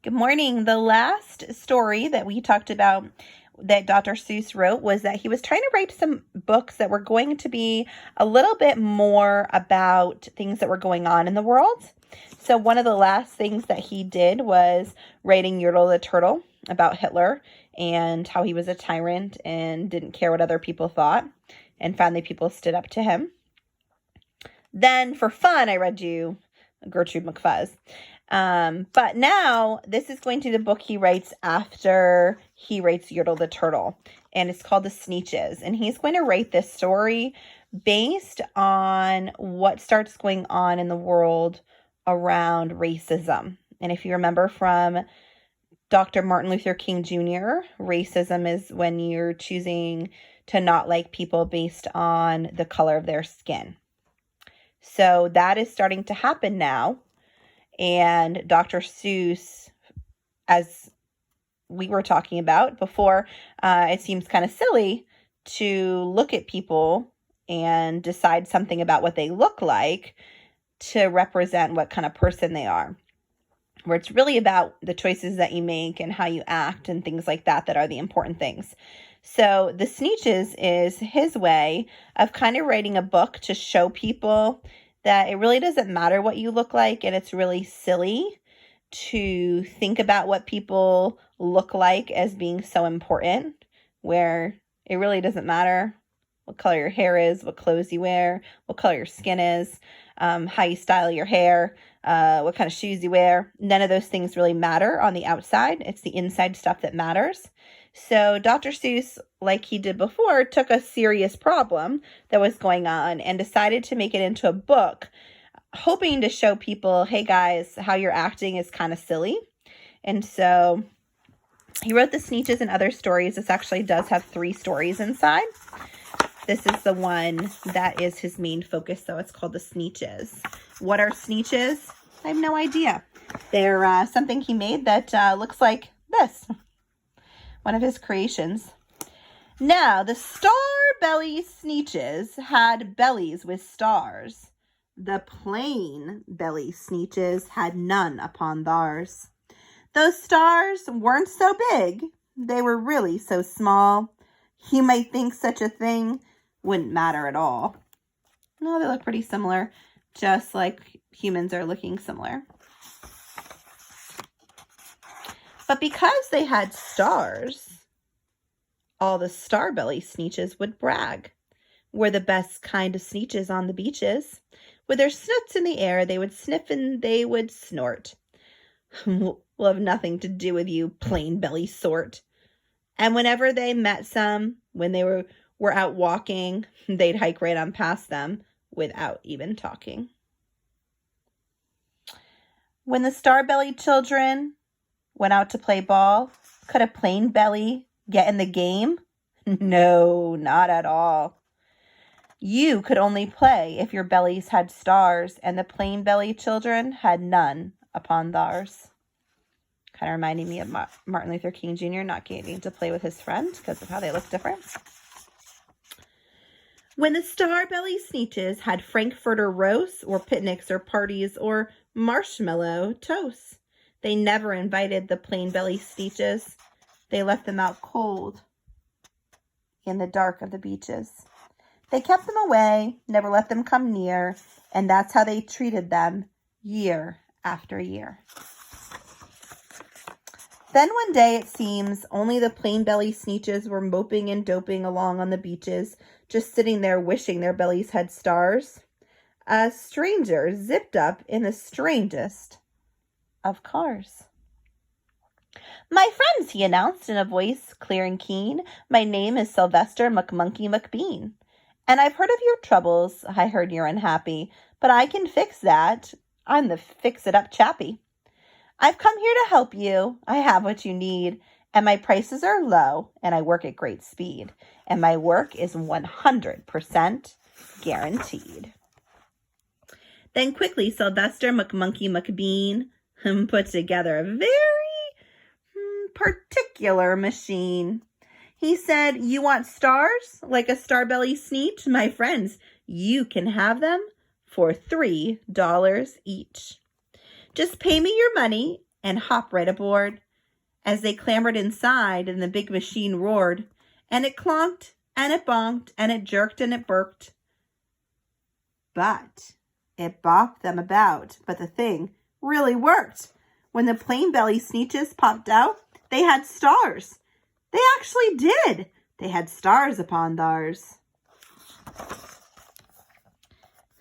Good morning. The last story that we talked about that Dr. Seuss wrote was that he was trying to write some books that were going to be a little bit more about things that were going on in the world. So one of the last things that he did was writing Yertle the Turtle about Hitler and how he was a tyrant and didn't care what other people thought. And finally people stood up to him. Then for fun, I read you Gertrude McFuzz. But now this is going to be the book he writes after he writes Yertle the Turtle, and it's called The Sneetches. And he's going to write this story based on what starts going on in the world around racism. And if you remember from Dr. Martin Luther King Jr., racism is when you're choosing to not like people based on the color of their skin. So that is starting to happen now. And Dr. Seuss, as we were talking about before, it seems kind of silly to look at people and decide something about what they look like to represent what kind of person they are, where it's really about the choices that you make and how you act and things like that that are the important things. So The Sneetches is his way of kind of writing a book to show people that it really doesn't matter what you look like, and it's really silly to think about what people look like as being so important, where it really doesn't matter what color your hair is, what clothes you wear, what color your skin is, how you style your hair, what kind of shoes you wear. None of those things really matter on the outside. It's the inside stuff that matters. So Dr. Seuss, like he did before, took a serious problem that was going on and decided to make it into a book, hoping to show people, hey guys, how you're acting is kind of silly. And so he wrote The Sneetches and Other Stories. This actually does have 3 stories inside. This is the one that is his main focus, so it's called The Sneetches. What are Sneetches? I have no idea. They're something he made that looks like this. One of his creations. Now, the star-belly Sneetches had bellies with stars. The plain belly Sneetches had none upon theirs. Those stars weren't so big. They were really so small. You might think such a thing wouldn't matter at all. No, they look pretty similar, just like humans are looking similar. But because they had stars, all the star-belly Sneetches would brag. We're the best kind of Sneetches on the beaches. With their snoots in the air, they would sniff and they would snort. We'll have nothing to do with you, plain belly sort. And whenever they met some, when they were out walking, they'd hike right on past them without even talking. When the star-bellied children went out to play ball, could a plain belly get in the game? No, not at all. You could only play if your bellies had stars, and the plain belly children had none upon theirs. Kind of reminding me of Martin Luther King Jr. not getting to play with his friends because of how they look different. When the star-belly Sneetches had Frankfurter roasts or picnics or parties or marshmallow toasts, they never invited the plain belly Sneetches. They left them out cold in the dark of the beaches. They kept them away, never let them come near, and that's how they treated them year after year. Then one day, it seems, only the plain belly Sneetches were moping and doping along on the beaches, just sitting there wishing their bellies had stars. A stranger zipped up in the strangest of cars. My friends, he announced in a voice clear and keen, my name is Sylvester McMonkey McBean. And I've heard of your troubles. I heard you're unhappy, but I can fix that. I'm the fix-it-up chappy. I've come here to help you. I have what you need, and my prices are low, and I work at great speed, and my work is 100% guaranteed. Then quickly, Sylvester McMonkey McBean put together a very particular machine. He said, you want stars like a star-belly Sneetch? My friends, you can have them for $3 each. Just pay me your money and hop right aboard. As they clambered inside and the big machine roared, and it clonked and it bonked and it jerked and it burked. But it bopped them about, but the thing really worked. When the plain belly Sneetches popped out, they had stars. They actually did. They had stars upon theirs.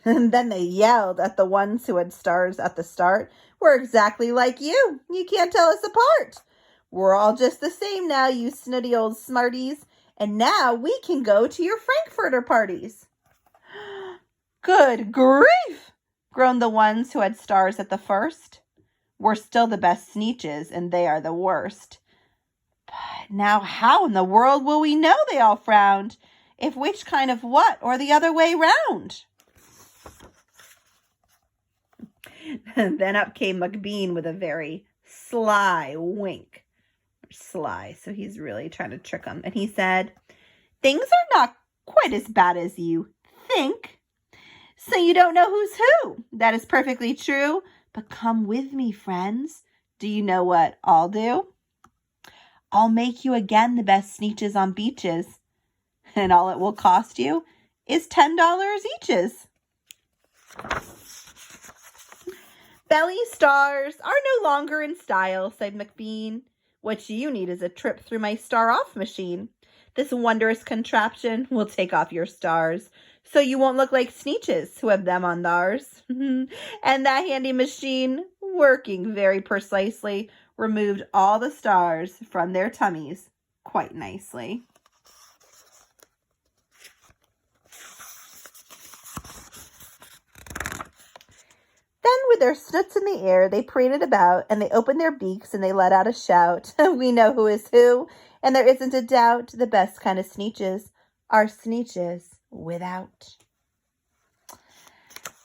And then they yelled at the ones who had stars at the start. We're exactly like you. You can't tell us apart. We're all just the same now, you snooty old smarties. And now we can go to your Frankfurter parties. Good grief, groaned the ones who had stars at the first. We're still the best Sneetches, and they are the worst. But now how in the world will we know, they all frowned, if which kind of what or the other way round? And then up came McBean with a very sly wink. Sly, so he's really trying to trick them. And he said, things are not quite as bad as you think. So you don't know who's who. That is perfectly true. But come with me, friends. Do you know what I'll do? I'll make you again the best Sneetches on beaches. And all it will cost you is $10 eaches. Belly stars are no longer in style, said McBean. What you need is a trip through my star-off machine. This wondrous contraption will take off your stars, so you won't look like Sneetches who have them on theirs. And that handy machine, working very precisely, removed all the stars from their tummies quite nicely. Then with their snoots in the air, they paraded about, and they opened their beaks, and they let out a shout. We know who is who, and there isn't a doubt. The best kind of Sneetches are Sneetches without.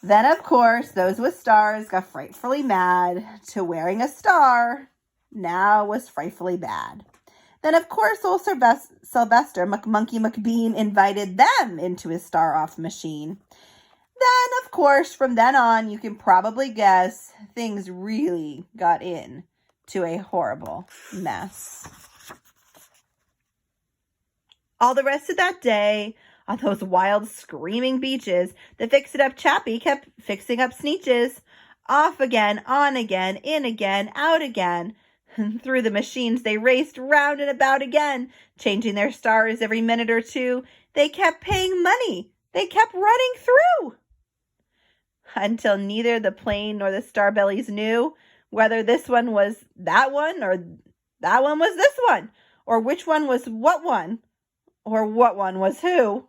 Then, of course, those with stars got frightfully mad. To wearing a star now was frightfully bad. Then, of course, old Sylvester McMonkey McBean invited them into his star-off machine. Then, of course, from then on, you can probably guess things really got into a horrible mess. All the rest of that day, on those wild screaming beaches, the fix-it-up chappie kept fixing up Sneetches. Off again, on again, in again, out again. And through the machines they raced round and about again, changing their stars every minute or two. They kept paying money. They kept running through. Until neither the plane nor the starbellies knew whether this one was that one or that one was this one, or which one was what one, or what one was who.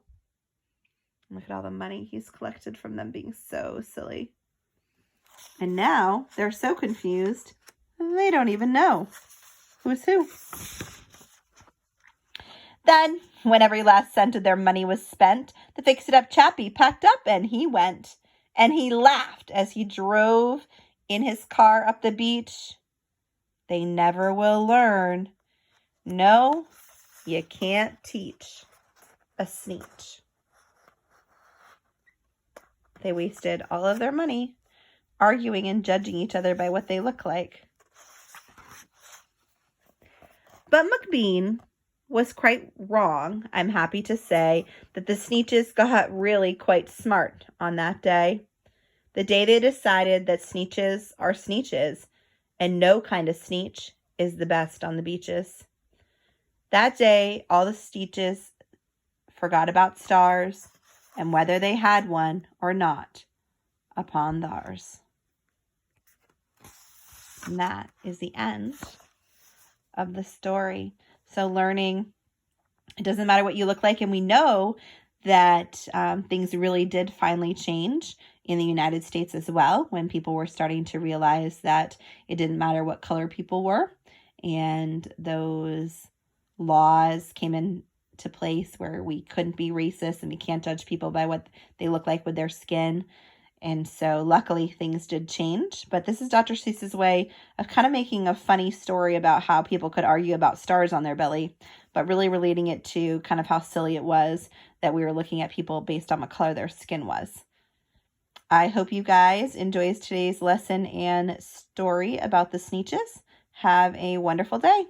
Look at all the money he's collected from them being so silly. And now they're so confused, they don't even know who's who. Then, when every last cent of their money was spent, the fix-it-up chappie packed up and he went. And he laughed as he drove in his car up the beach. They never will learn. No, you can't teach a Sneetch. They wasted all of their money arguing and judging each other by what they look like. But McBean was quite wrong, I'm happy to say, that the Sneetches got really quite smart on that day. The day they decided that Sneetches are Sneetches, and no kind of Sneetch is the best on the beaches. That day, all the Sneetches forgot about stars, and whether they had one or not, upon theirs. And that is the end of the story. So learning, it doesn't matter what you look like, and we know that things really did finally change in the United States as well, when people were starting to realize that it didn't matter what color people were, and those laws came into place where we couldn't be racist and we can't judge people by what they look like with their skin. And so luckily things did change, but this is Dr. Seuss's way of kind of making a funny story about how people could argue about stars on their belly, but really relating it to kind of how silly it was that we were looking at people based on what color their skin was. I hope you guys enjoyed today's lesson and story about the Sneetches. Have a wonderful day.